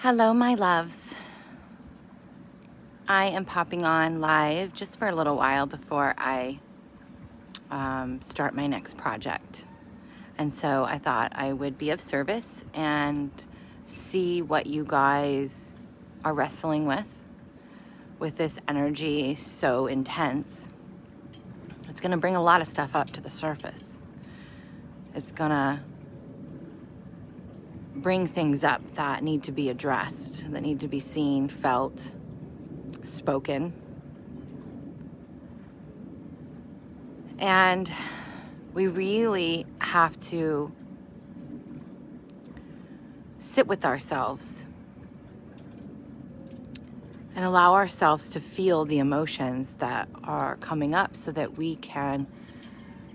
Hello, my loves. I am popping on live just for a little while before I start my next project. And so I thought I would be of service and see what you guys are wrestling with this energy so intense. It's going to bring a lot of stuff up to the surface. It's going to bring things up that need to be addressed, that need to be seen, felt, spoken. And we really have to sit with ourselves and allow ourselves to feel the emotions that are coming up so that we can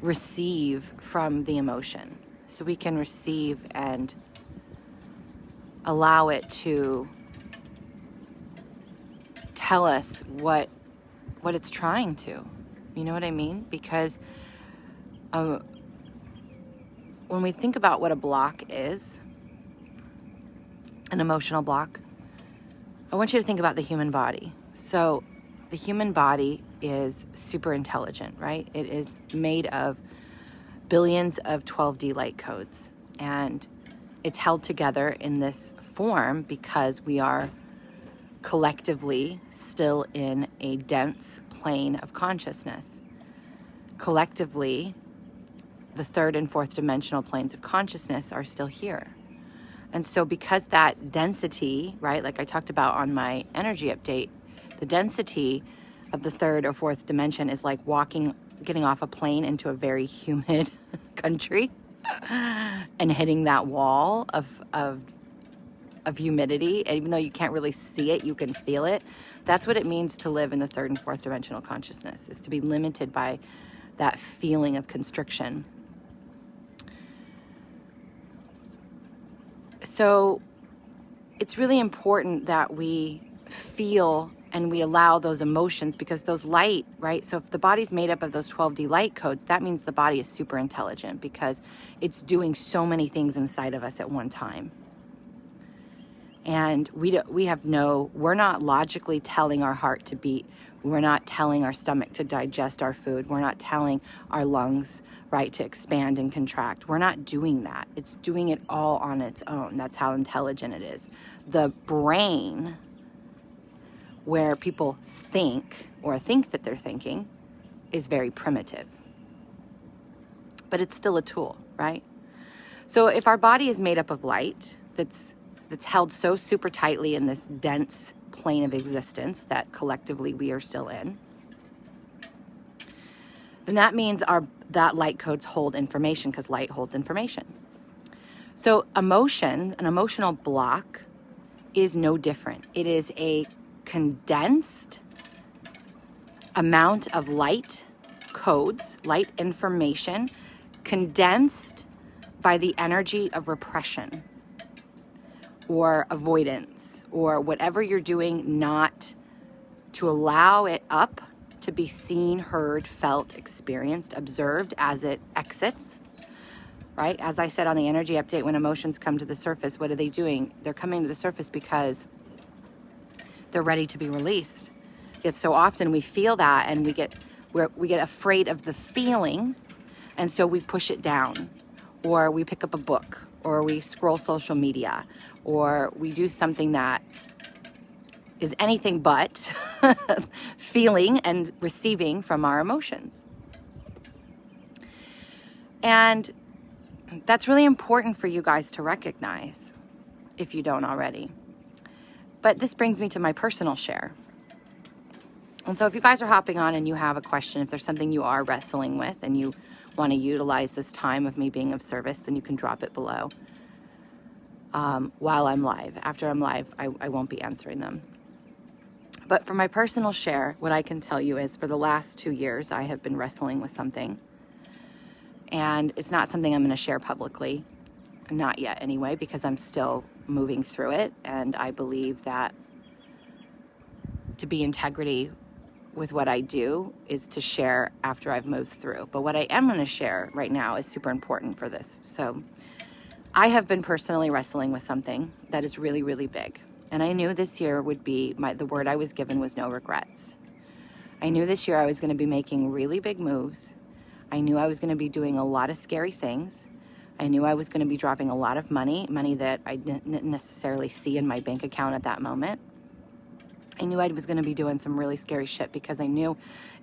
receive from the emotion. So we can receive and allow it to tell us what it's trying to. You know what I mean? Because when we think about what a block is, an emotional block, I want you to think about the human body. So the human body is super intelligent, right? It is made of billions of 12D light codes, and it's held together in this form because we are collectively still in a dense plane of consciousness. Collectively, the third and fourth dimensional planes of consciousness are still here. And so because that density, right, like I talked about on my energy update, the density of the third or fourth dimension is like getting off a plane into a very humid country and hitting that wall of humidity. And even though you can't really see it, you can feel it. That's what it means to live in the third and fourth dimensional consciousness, is to be limited by that feeling of constriction. So it's really important that we feel and we allow those emotions, because those light, right? So if the body's made up of those 12D light codes, that means the body is super intelligent because it's doing so many things inside of us at one time. And we're not logically telling our heart to beat. We're not telling our stomach to digest our food. We're not telling our lungs, right, to expand and contract. We're not doing that. It's doing it all on its own. That's how intelligent it is. The brain, where people think that they're thinking, is very primitive. But it's still a tool, right? So if our body is made up of light that's held so super tightly in this dense plane of existence that collectively we are still in, then that means that light codes hold information, because light holds information. So an emotional block is no different. It is a condensed amount of light codes, light information, condensed by the energy of repression or avoidance or whatever you're doing, not to allow it up to be seen, heard, felt, experienced, observed as it exits, right? As I said on the energy update, when emotions come to the surface, what are they doing? They're coming to the surface because they're ready to be released. Yet so often we feel that and we get afraid of the feeling, and so we push it down, or we pick up a book, or we scroll social media, or we do something that is anything but feeling and receiving from our emotions. And that's really important for you guys to recognize if you don't already. But this brings me to my personal share. And so if you guys are hopping on and you have a question, if there's something you are wrestling with and you want to utilize this time of me being of service, then you can drop it below while I'm live. After I'm live, I won't be answering them. But for my personal share, what I can tell you is for the last 2 years, I have been wrestling with something. And it's not something I'm going to share publicly. Not yet anyway, because I'm still moving through it. And I believe that to be integrity with what I do is to share after I've moved through. But what I am going to share right now is super important for this. So I have been personally wrestling with something that is really, really big. And I knew this year would be, the word I was given was no regrets. I knew this year I was going to be making really big moves. I knew I was going to be doing a lot of scary things. I knew I was going to be dropping a lot of money that I didn't necessarily see in my bank account at that moment. I knew I was going to be doing some really scary shit because I knew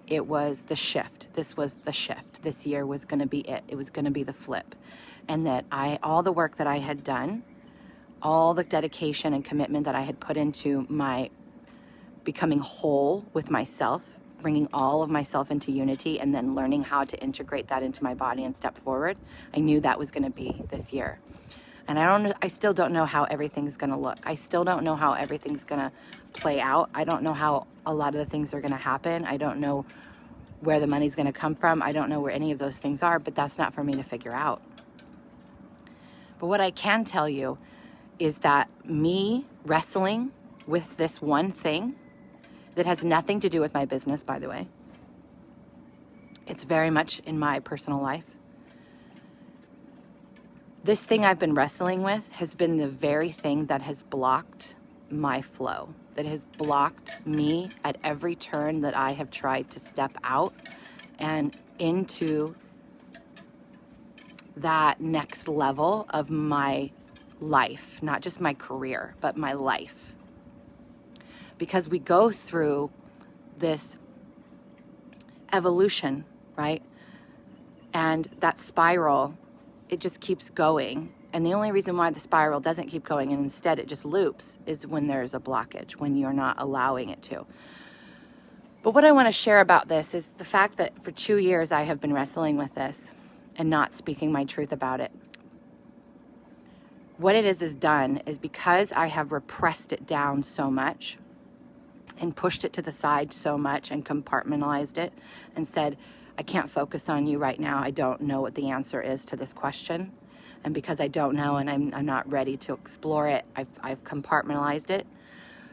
it was the shift. This was the shift. This year was going to be it. It was going to be the flip. And that all the work that I had done, all the dedication and commitment that I had put into my becoming whole with myself, bringing all of myself into unity, and then learning how to integrate that into my body and step forward, I knew that was going to be this year. And I still don't know how everything's going to look. I still don't know how everything's going to play out. I don't know how a lot of the things are going to happen. I don't know where the money's going to come from. I don't know where any of those things are, but that's not for me to figure out. But what I can tell you is that me wrestling with this one thing that has nothing to do with my business, by the way, it's very much in my personal life. This thing I've been wrestling with has been the very thing that has blocked my flow, that has blocked me at every turn that I have tried to step out and into that next level of my life, not just my career, but my life. Because we go through this evolution, right? And that spiral, it just keeps going. And the only reason why the spiral doesn't keep going and instead it just loops is when there's a blockage, when you're not allowing it to. But what I want to share about this is the fact that for 2 years I have been wrestling with this and not speaking my truth about it. What it is done is because I have repressed it down so much and pushed it to the side so much and compartmentalized it and said, I can't focus on you right now. I don't know what the answer is to this question. And because I don't know and I'm not ready to explore it, I've compartmentalized it.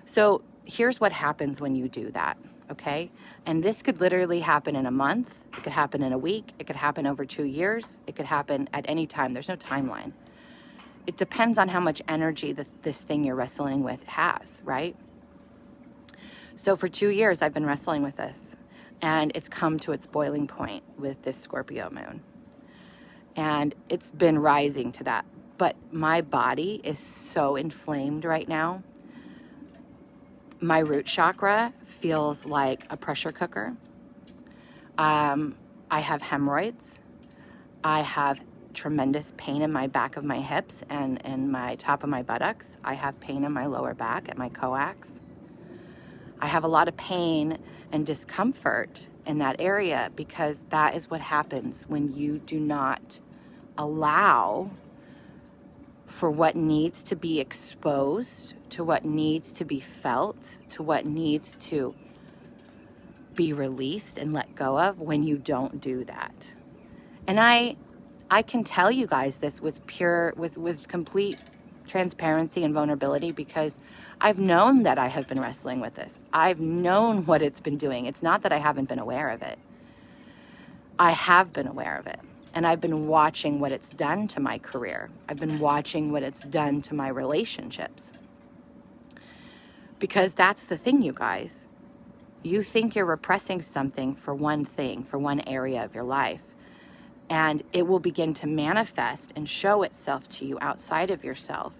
So here's what happens when you do that, okay? And this could literally happen in a month. It could happen in a week. It could happen over 2 years. It could happen at any time. There's no timeline. It depends on how much energy this thing you're wrestling with has, right? So for 2 years, I've been wrestling with this. And it's come to its boiling point with this Scorpio moon. And it's been rising to that. But my body is so inflamed right now. My root chakra feels like a pressure cooker. I have hemorrhoids. I have tremendous pain in my back of my hips and my top of my buttocks. I have pain in my lower back at my coax. I have a lot of pain and discomfort in that area because that is what happens when you do not allow for what needs to be exposed, to what needs to be felt, to what needs to be released and let go of. When you don't do that. And I can tell you guys this with complete transparency and vulnerability because I've known that I have been wrestling with this. I've known what it's been doing. It's not that I haven't been aware of it. I have been aware of it. And I've been watching what it's done to my career. I've been watching what it's done to my relationships. Because that's the thing, you guys. You think you're repressing something for one thing, for one area of your life. And it will begin to manifest and show itself to you outside of yourself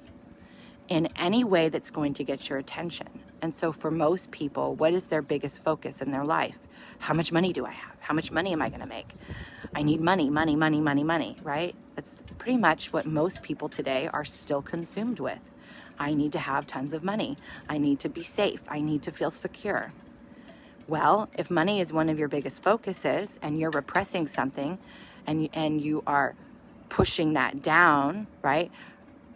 in any way that's going to get your attention. And so for most people, what is their biggest focus in their life? How much money do I have? How much money am I going to make? I need money, money, money, money, money, right? That's pretty much what most people today are still consumed with. I need to have tons of money. I need to be safe. I need to feel secure. Well, if money is one of your biggest focuses and you're repressing something and you are pushing that down, right?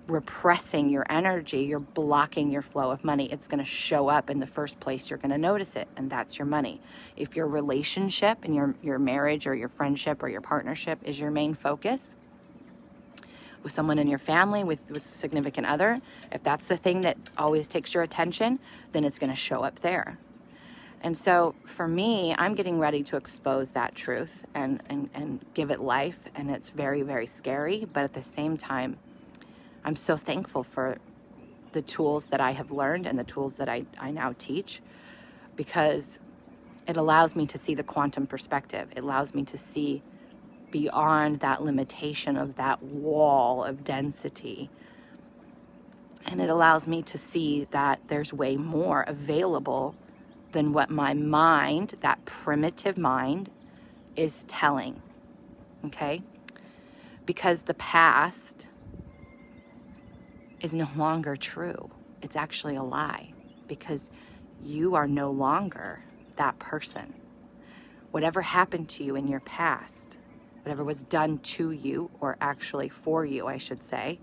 Repressing your energy, you're blocking your flow of money. It's going to show up in the first place. You're going to notice it, and that's your money. If your relationship and your marriage or your friendship or your partnership is your main focus, with someone in your family, with a significant other, if that's the thing that always takes your attention, then it's going to show up there. And so for me, I'm getting ready to expose that truth and give it life, and it's very, very scary, but at the same time, I'm so thankful for the tools that I have learned and the tools that I now teach, because it allows me to see the quantum perspective. It allows me to see beyond that limitation of that wall of density. And it allows me to see that there's way more available than what my mind, that primitive mind, is telling. Okay? Because the past is no longer true. It's actually a lie, because you are no longer that person. Whatever happened to you in your past, whatever was done to you, or actually for you, I should say,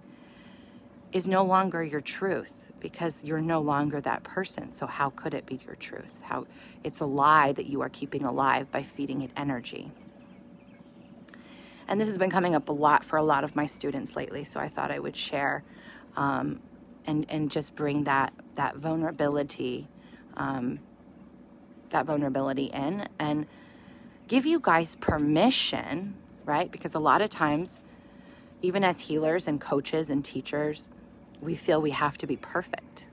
is no longer your truth, because you're no longer that person. So how could it be your truth? It's a lie that you are keeping alive by feeding it energy. And this has been coming up a lot for a lot of my students lately, so I thought I would share and just bring that vulnerability in, and give you guys permission, right? Because a lot of times, even as healers and coaches and teachers, we feel we have to be perfect.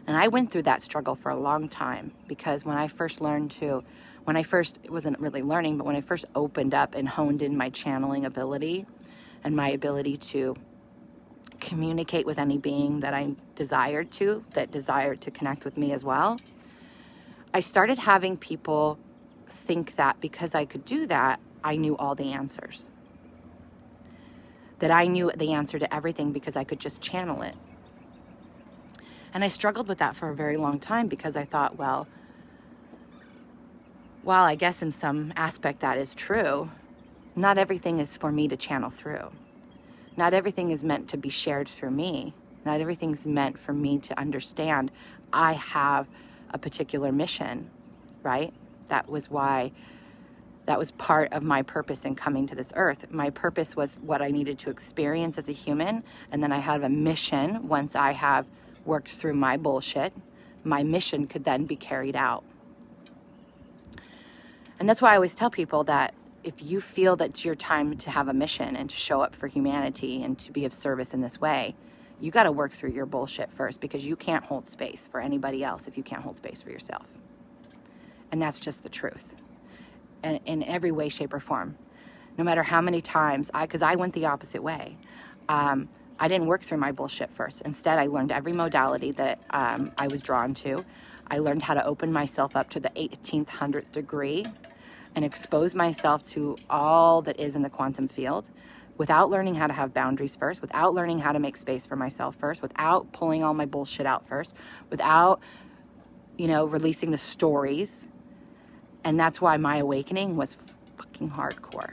And I went through that struggle for a long time, because when I first it wasn't really learning, but when I first opened up and honed in my channeling ability and my ability to communicate with any being that I desired to connect with me as well, I started having people think that because I could do that, I knew all the answers. That I knew the answer to everything because I could just channel it. And I struggled with that for a very long time, because I thought, well, while I guess in some aspect that is true, not everything is for me to channel through. Not everything is meant to be shared through me. Not everything's meant for me to understand. I have a particular mission, right? That was part of my purpose in coming to this earth. My purpose was what I needed to experience as a human. And then I have a mission. Once I have worked through my bullshit, my mission could then be carried out. And that's why I always tell people that if you feel that it's your time to have a mission and to show up for humanity and to be of service in this way, you got to work through your bullshit first, because you can't hold space for anybody else if you can't hold space for yourself. And that's just the truth. And in every way, shape, or form. No matter how many times, because I went the opposite way. I didn't work through my bullshit first. Instead, I learned every modality that I was drawn to. I learned how to open myself up to the 1800th degree and expose myself to all that is in the quantum field, without learning how to have boundaries first, without learning how to make space for myself first, without pulling all my bullshit out first, without, releasing the stories. And that's why my awakening was fucking hardcore.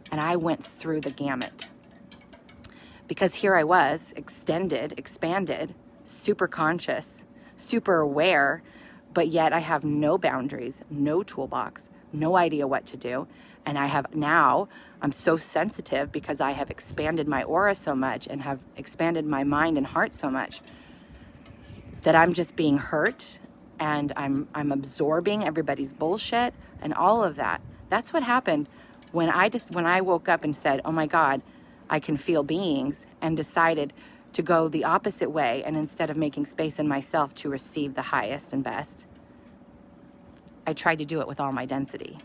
And I went through the gamut. Because here I was, expanded, super conscious, super aware, but yet I have no boundaries, no toolbox, no idea what to do. And I'm so sensitive because I have expanded my aura so much and have expanded my mind and heart so much that I'm just being hurt, and I'm absorbing everybody's bullshit and all of that. That's what happened when I woke up and said, oh my God, I can feel beings, and decided to go the opposite way. And instead of making space in myself to receive the highest and best, I tried to do it with all my density,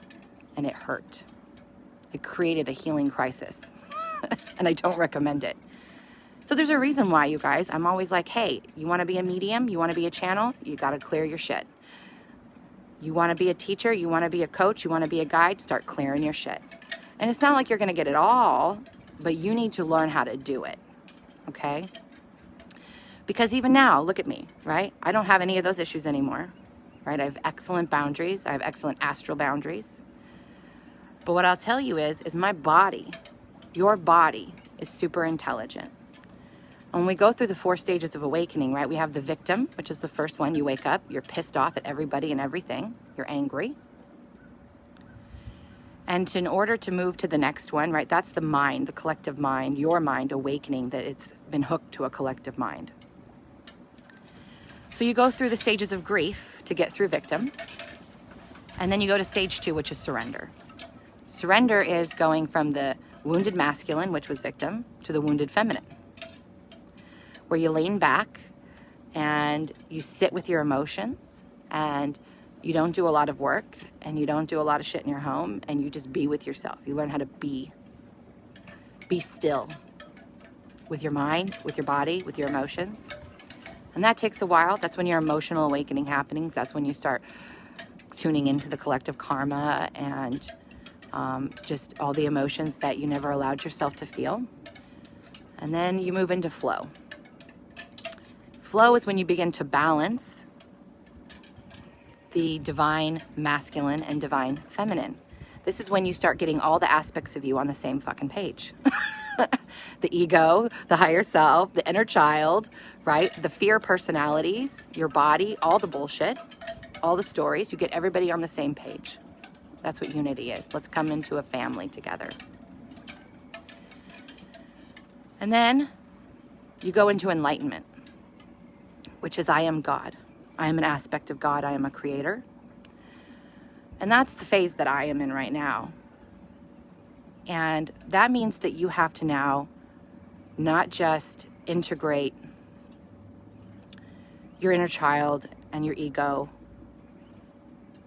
and it hurt. It created a healing crisis, and I don't recommend it. So there's a reason why, you guys. I'm always like, hey, you want to be a medium? You want to be a channel? You got to clear your shit. You want to be a teacher? You want to be a coach? You want to be a guide? Start clearing your shit. And it's not like you're going to get it all, but you need to learn how to do it, okay? Because even now, look at me, right? I don't have any of those issues anymore, right? I have excellent boundaries. I have excellent astral boundaries. But what I'll tell you is my body, your body, is super intelligent. When we go through the 4 stages of awakening, right, we have the victim, which is the first one. You wake up, you're pissed off at everybody and everything. You're angry. And in order to move to the next one, right, that's the mind, the collective mind, your mind awakening that it's been hooked to a collective mind. So you go through the stages of grief to get through victim. And then you go to stage 2, which is surrender. Surrender is going from the wounded masculine, which was victim, to the wounded feminine, where you lean back and you sit with your emotions, and you don't do a lot of work, and you don't do a lot of shit in your home, and you just be with yourself. You learn how to be still with your mind, with your body, with your emotions. And that takes a while. That's when your emotional awakening happens. That's when you start tuning into the collective karma and just all the emotions that you never allowed yourself to feel. And then you move into flow. Flow is when you begin to balance the divine masculine and divine feminine. This is when you start getting all the aspects of you on the same fucking page. The ego, the higher self, the inner child, right? The fear personalities, your body, all the bullshit, all the stories. You get everybody on the same page. That's what unity is. Let's come into a family together. And then you go into enlightenment, which is I am God. I am an aspect of God. I am a creator. And that's the phase that I am in right now. And that means that you have to now not just integrate your inner child and your ego,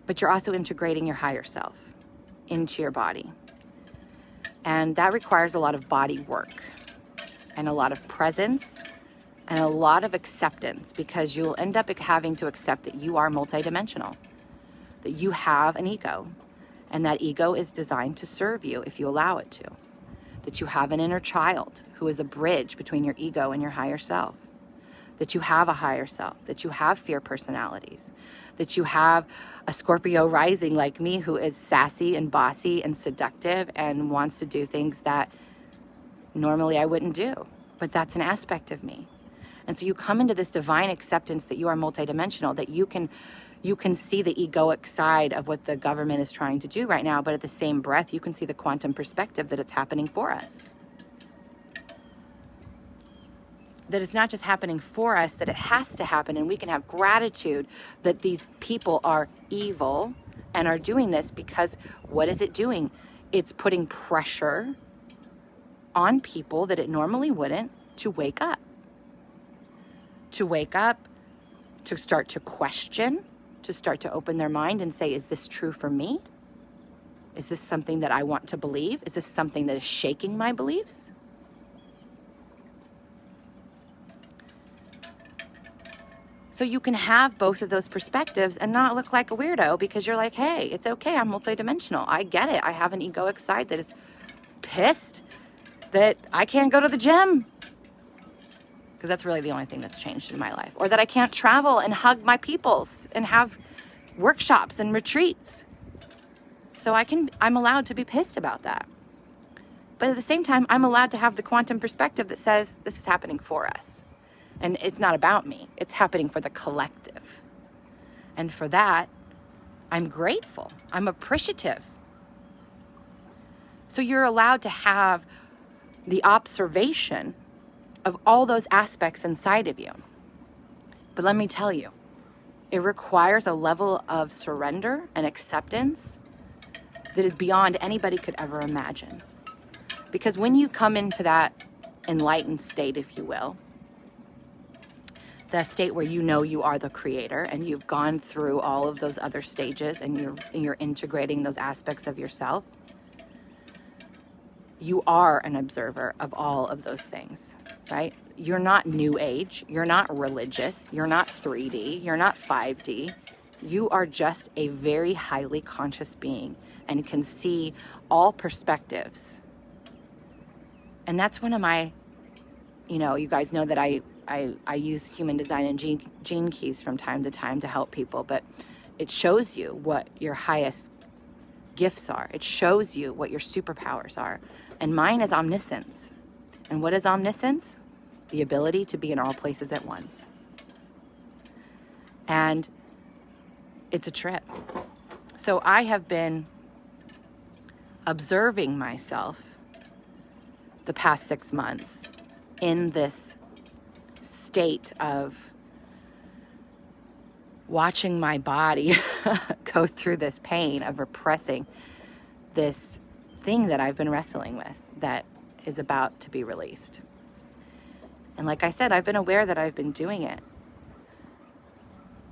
but you're also integrating your higher self into your body. And that requires a lot of body work and a lot of presence and a lot of acceptance, because you'll end up having to accept that you are multidimensional, that you have an ego, and that ego is designed to serve you if you allow it to. That you have an inner child who is a bridge between your ego and your higher self. That you have a higher self, that you have fear personalities, that you have a Scorpio rising like me who is sassy and bossy and seductive and wants to do things that normally I wouldn't do, but that's an aspect of me. And so you come into this divine acceptance that you are multidimensional, that you can see the egoic side of what the government is trying to do right now, but at the same breath, you can see the quantum perspective that it's happening for us. That it's not just happening for us, that it has to happen, and we can have gratitude that these people are evil and are doing this, because what is it doing? It's putting pressure on people that it normally wouldn't to wake up. To wake up, to start to question, to start to open their mind and say, is this true for me? Is this something that I want to believe? Is this something that is shaking my beliefs? So you can have both of those perspectives and not look like a weirdo, because you're like, hey, it's okay, I'm multidimensional. I get it. I have an egoic side that is pissed that I can't go to the gym, because that's really the only thing that's changed in my life. Or that I can't travel and hug my peoples and have workshops and retreats. So I'm allowed to be pissed about that. But at the same time, I'm allowed to have the quantum perspective that says this is happening for us. And it's not about me. It's happening for the collective. And for that, I'm grateful. I'm appreciative. So you're allowed to have the observation of all those aspects inside of you. But let me tell you, it requires a level of surrender and acceptance that is beyond anybody could ever imagine. Because when you come into that enlightened state, if you will, the state where you know you are the creator and you've gone through all of those other stages and you're integrating those aspects of yourself, you are an observer of all of those things, right? You're not new age, you're not religious, you're not 3D, you're not 5D. You are just a very highly conscious being and can see all perspectives. And that's one of my, you guys know that I use human design and gene keys from time to time to help people, but it shows you what your highest gifts are. It shows you what your superpowers are. And mine is omniscience. And what is omniscience? The ability to be in all places at once. And it's a trip. So I have been observing myself the past 6 months in this state of watching my body go through this pain of repressing this thing that I've been wrestling with that is about to be released. And like I said, I've been aware that I've been doing it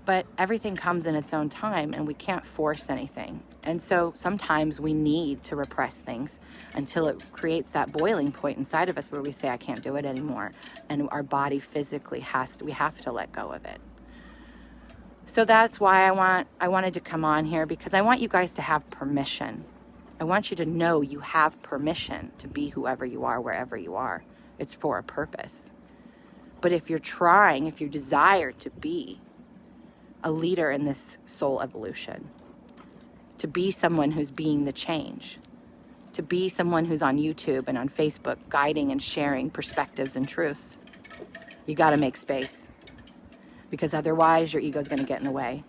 But everything comes in its own time, and we can't force anything. And so sometimes we need to repress things until it creates that boiling point inside of us where we say, I can't do it anymore. And our body physically we have to let go of it. So that's why I wanted to come on here, because I want you guys to have permission. I want you to know you have permission to be whoever you are, wherever you are. It's for a purpose. But if you desire to be a leader in this soul evolution, to be someone who's being the change, to be someone who's on YouTube and on Facebook guiding and sharing perspectives and truths, you got to make space, because otherwise your ego's going to get in the way.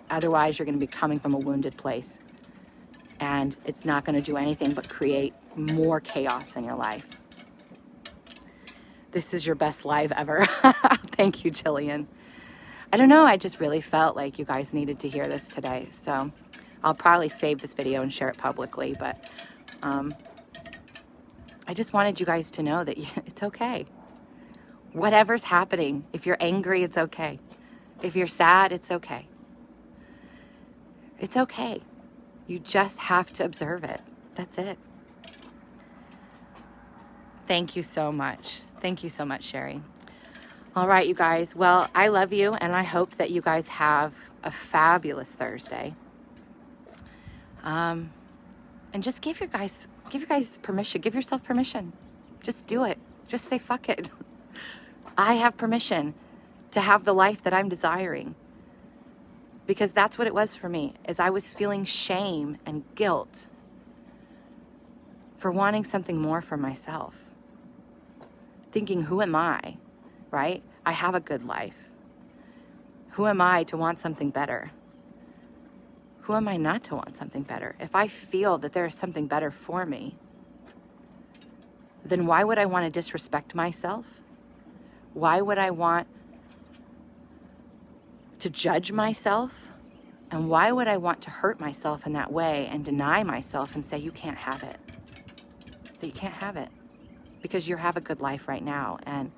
Otherwise you're going to be coming from a wounded place, and it's not going to do anything but create more chaos in your life. This is your best live ever. Thank you, Jillian. I don't know, I just really felt like you guys needed to hear this today. So I'll probably save this video and share it publicly, but I just wanted you guys to know that it's okay. Whatever's happening, if you're angry, it's okay. If you're sad, it's okay. It's okay. You just have to observe it. That's it. Thank you so much. Thank you so much, Sherry. All right, you guys. Well, I love you, and I hope that you guys have a fabulous Thursday. And just give your guys permission. Give yourself permission. Just do it. Just say fuck it. I have permission to have the life that I'm desiring. Because that's what it was for me, is I was feeling shame and guilt for wanting something more for myself. Thinking, who am I? Right? I have a good life. Who am I to want something better? Who am I not to want something better? If I feel that there is something better for me, then why would I want to disrespect myself? Why would I want to judge myself? And why would I want to hurt myself in that way and deny myself and say, you can't have it? That you can't have it because you have a good life right now and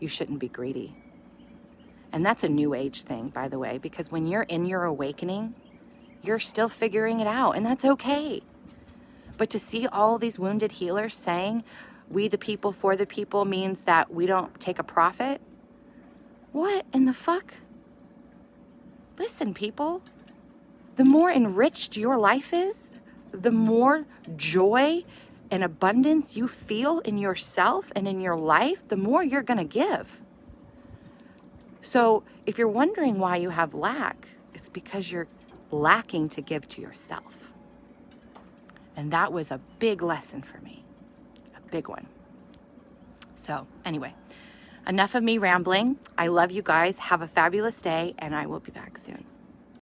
you shouldn't be greedy. And that's a new age thing, by the way, because when you're in your awakening, you're still figuring it out, and that's okay. But to see all these wounded healers saying, we the people for the people, means that we don't take a profit? What in the fuck? Listen, people, the more enriched your life is, the more joy and abundance you feel in yourself and in your life, the more you're going to give. So if you're wondering why you have lack, it's because you're lacking to give to yourself. And that was a big lesson for me, a big one. So anyway, enough of me rambling. I love you guys. Have a fabulous day, and I will be back soon.